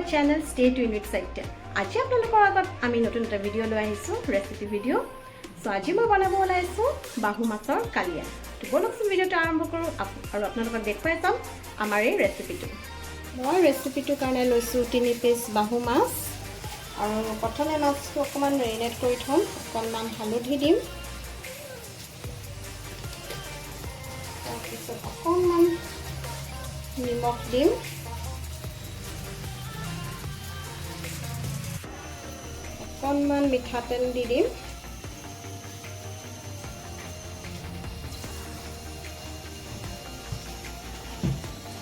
channel Stay Tuned with Saitya. আজি আপোনালোকৰ আগত আমি নতুন এটা ভিডিও লৈ আহিছো ৰেচিপি ভিডিও সো আজি মই বনাব ওলাইছো বাহু মাছৰ কালিয়া তো বলকচোন ভিডিওটো আৰম্ভ কৰো আৰু আপোনালোকক দেখুৱাই চাম আমাৰ এই ৰেচিপিটো মই ৰেচিপিটো কাৰণে লৈছো 3 পিস বাহু মাছ আৰু প্ৰথমে মাছটো অকমান মেৰিনেট কৰি থম অকমান হালধি দিম তাৰপিছত অকমান নিমখ দিম অকণমান মিঠাতেল দি দিম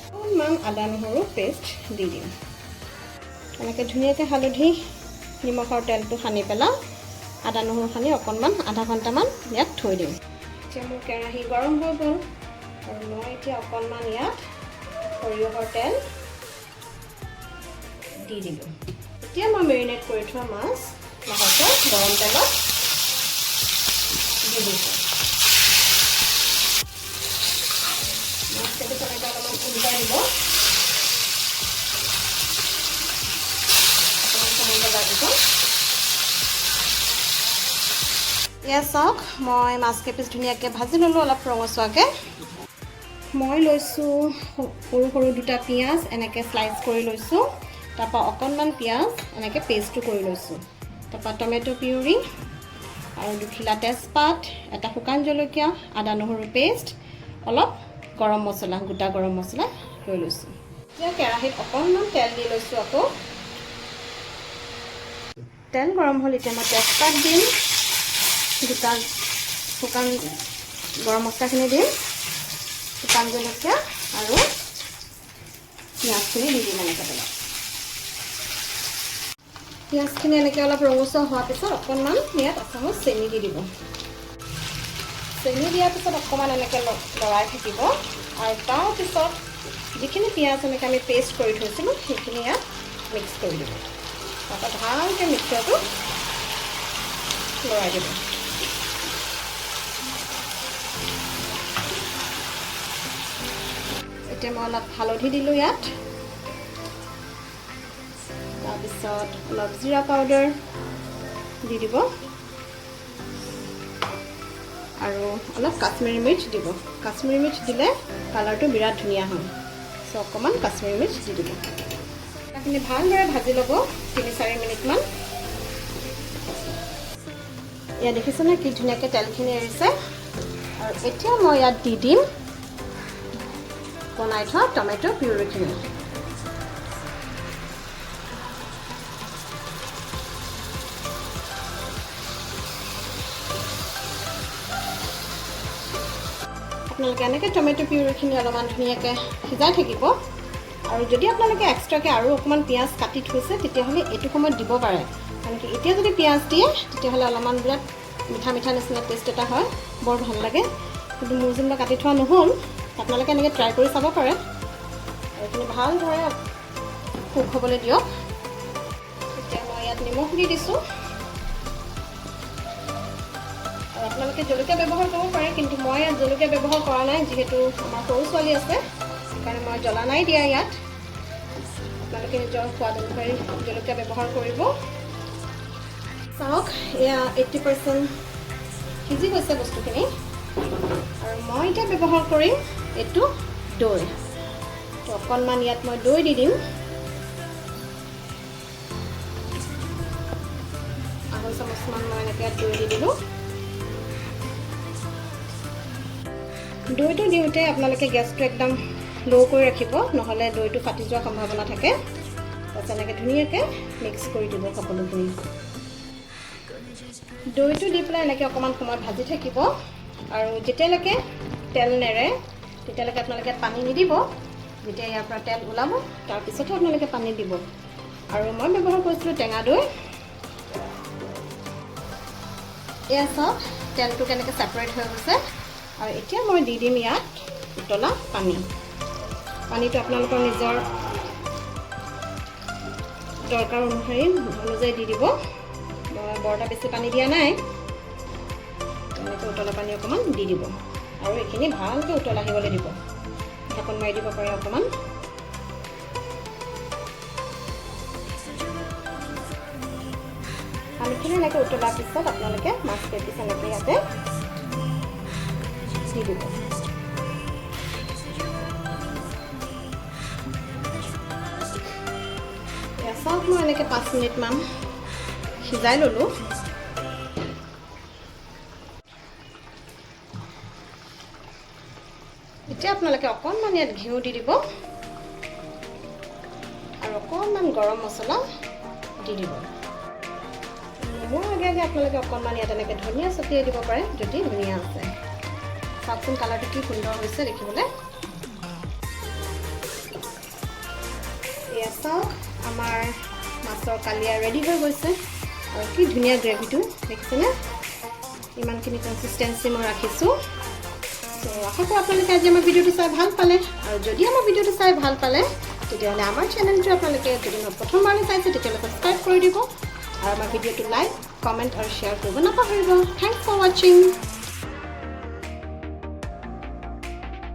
অকণমান আদা নহৰু পেষ্ট দি দিম এনেকৈ ধুনীয়াকৈ হালধি নিমখৰ তেলটো সানি পেলাম আদা নহৰু সানি অকণমান আধা ঘণ্টামান ইয়াত থৈ দিম এতিয়া মোৰ কেৰাহী গৰম হৈ গ'ল আৰু মই এতিয়া অকণমান ইয়াত সৰিয়হৰ তেল দি দিলোঁ এতিয়া মই মেৰিনেট কৰি থোৱা মাছ মাছটো গৰম তেলত দি দিছোঁ মাছটো তেনেকৈ অলপমান উলটাই দিব এয়া চাওক মই মাছ কেইপিচ ধুনীয়াকৈ ভাজি ল'লোঁ অলপ ৰঙচুৱাকৈ মই লৈছোঁ সৰু সৰু দুটা পিঁয়াজ এনেকৈ স্লাইচ কৰি লৈছোঁ তাৰপৰা অকণমান পিঁয়াজ এনেকৈ পেষ্টটো কৰি লৈছোঁ তাৰপৰা টমেটো পিউৰি আৰু দুখিলা তেজপাত এটা শুকান জলকীয়া আদা নহৰু পেষ্ট অলপ গৰম মছলা গোটা গৰম মছলা লৈ লৈছোঁ এতিয়া কেৰাহীত অকণমান তেল দি লৈছোঁ আকৌ তেল গৰম হ'ল এতিয়া মই তেজপাত দিম গোটা শুকান গৰম মছলাখিনি দিম শুকান জলকীয়া আৰু পিঁয়াজখিনি দি দিম এনেকৈ পেলাই পিঁয়াজখিনি এনেকৈ অলপ ৰঙচুৱা হোৱাৰ পিছত অকণমান ইয়াত এচামুচ চেনি দি দিব চেনি দিয়াৰ পিছত অকণমান এনেকৈ লৰাই থাকিব আৰু তাৰপিছত যিখিনি পিঁয়াজ এনেকৈ আমি পেষ্ট কৰি থৈছিলোঁ সেইখিনি ইয়াত মিক্স কৰি দিব তাৰপৰা ভালকৈ মিক্সাৰটো লৰাই দিব এতিয়া মই অলপ হালধি দিলোঁ ইয়াত তাৰপিছত অলপ জিৰা পাউডাৰ দি দিব আৰু অলপ কাশ্মীৰী মিৰ্চ দিব কাশ্মীৰী মিৰ্চ দিলে কালাৰটো বিৰাট ধুনীয়া হয় চ' অকণমান কাশ্মীৰী মিৰ্চ দি দিব এইখিনি ভালদৰে ভাজি ল'ব 3-4 মিনিটমান ইয়াত দেখিছেনে কি ধুনীয়াকৈ তেলখিনি এৰিছে আৰু এতিয়া মই ইয়াত দি দিম বনাই থোৱা টমেটো পিউৰিখিনি আপোনালোকে এনেকৈ টমেটো পিউৰিখিনি অলপমান ধুনীয়াকৈ সিজাই থাকিব আৰু যদি আপোনালোকে এক্সট্ৰাকৈ আৰু অকণমান পিঁয়াজ কাটি থৈছে তেতিয়াহ'লে এইটো সময়ত দিব পাৰে কাৰণ কি এতিয়া যদি পিঁয়াজ দিয়ে তেতিয়াহ'লে অলপমান বিৰাট মিঠা মিঠা নিচিনা টেষ্ট এটা হয় বৰ ভাল লাগে কিন্তু মোৰ যেনিবা কাটি থোৱা নহ'ল আপোনালোকে এনেকৈ ট্ৰাই কৰি চাব পাৰে আৰু এইখিনি ভালদৰে কুক হ'বলৈ দিয়ক এতিয়া মই ইয়াত নিমখ দি দিছোঁ আৰু আপোনালোকে জলকীয়া ব্যৱহাৰ কৰিব পাৰে কিন্তু মই ইয়াত জলকীয়া ব্যৱহাৰ কৰা নাই যিহেতু আমাৰ সৰু ছোৱালী আছে সেইকাৰণে মই জ্বলা নাই দিয়া ইয়াত আপোনালোকে নিজৰ সোৱাদ অনুসৰি জলকীয়া ব্যৱহাৰ কৰিব চাওক এয়া 80% সিজি গৈছে বস্তুখিনি আৰু মই এতিয়া ব্যৱহাৰ কৰিম এইটো দৈ তো অকণমান ইয়াত মই দৈ দি দিম আঢ়ৈ চামুচমান মই এনেকৈ দৈ দি দিলোঁ দৈটো দিওঁতে আপোনালোকে গেছটো একদম ল' কৰি ৰাখিব নহ'লে দৈটো ফাটি যোৱাৰ সম্ভাৱনা থাকে তাৰপিছত এনেকৈ ধুনীয়াকৈ মিক্স কৰি দিব সকলোখিনি দৈটো দি পেলাই এনেকৈ অকণমান সময় ভাজি থাকিব আৰু যেতিয়ালৈকে তেল নেৰে তেতিয়ালৈকে আপোনালোকে পানী নিদিব যেতিয়া ইয়াৰ পৰা তেল ওলাব তাৰপিছতহে আপোনালোকে পানী দিব আৰু মই ব্যৱহাৰ কৰিছিলোঁ টেঙা দৈ এয়া চাওক তেলটো কেনেকৈ ছেপাৰেট হৈ গৈছে আৰু এতিয়া মই দি দিম ইয়াত উতলা পানীটো আপোনালোকৰ নিজৰ দৰকাৰ অনুযায়ী দি দিব মই বৰ এটা বেছি পানী দিয়া নাই এনেকৈ উতলা পানী অকণমান দি দিব আৰু এইখিনি ভালকৈ উতল আহিবলৈ দিব ঢাকন মাৰি দিব পাৰে অকণমান পানীখিনি এনেকৈ উতলাৰ পিছত আপোনালোকে মাছ কেইপিচ এনেকৈ ইয়াতে দি দিব। চাওক মই এনেকৈ 5 মিনিটমান সিজাই ল'লোঁ। এতিয়া আপোনালোকে অকণমান ইয়াত ঘিউ দি দিব আৰু অকণমান গৰম মছলা দি দিব। নমোৱাৰ আগে আগে আপোনালোকে অকণমান ইয়াত এনেকৈ ধনিয়া ছটিয়াই দিব পাৰে যদি ধনিয়া আছে। চাওকচোন কালাৰটো কি সুন্দৰ হৈছে দেখিবলৈ। এয়া চাওক আমাৰ মাছৰ কালিয়া ৰেডি হৈ গৈছে আৰু কি ধুনীয়া গ্ৰেভিটো দেখিছেনে। ইমানখিনি কনচিষ্টেঞ্চি মই ৰাখিছোঁ। তো আশা কৰোঁ আপোনালোকে আজি আমাৰ ভিডিঅ'টো চাই ভাল পালে, আৰু যদি আমাৰ ভিডিঅ'টো চাই ভাল পালে তেতিয়াহ'লে আমাৰ চেনেলটো আপোনালোকে যদি প্ৰথমবাৰলৈ চাইছে তেতিয়াহ'লে ছাবস্ক্ৰাইব কৰি দিব আৰু আমাৰ ভিডিঅ'টো লাইক, কমেণ্ট আৰু শ্বেয়াৰ কৰিব নাপাহৰিব। থেংকছ ফৰ ৱাচিং।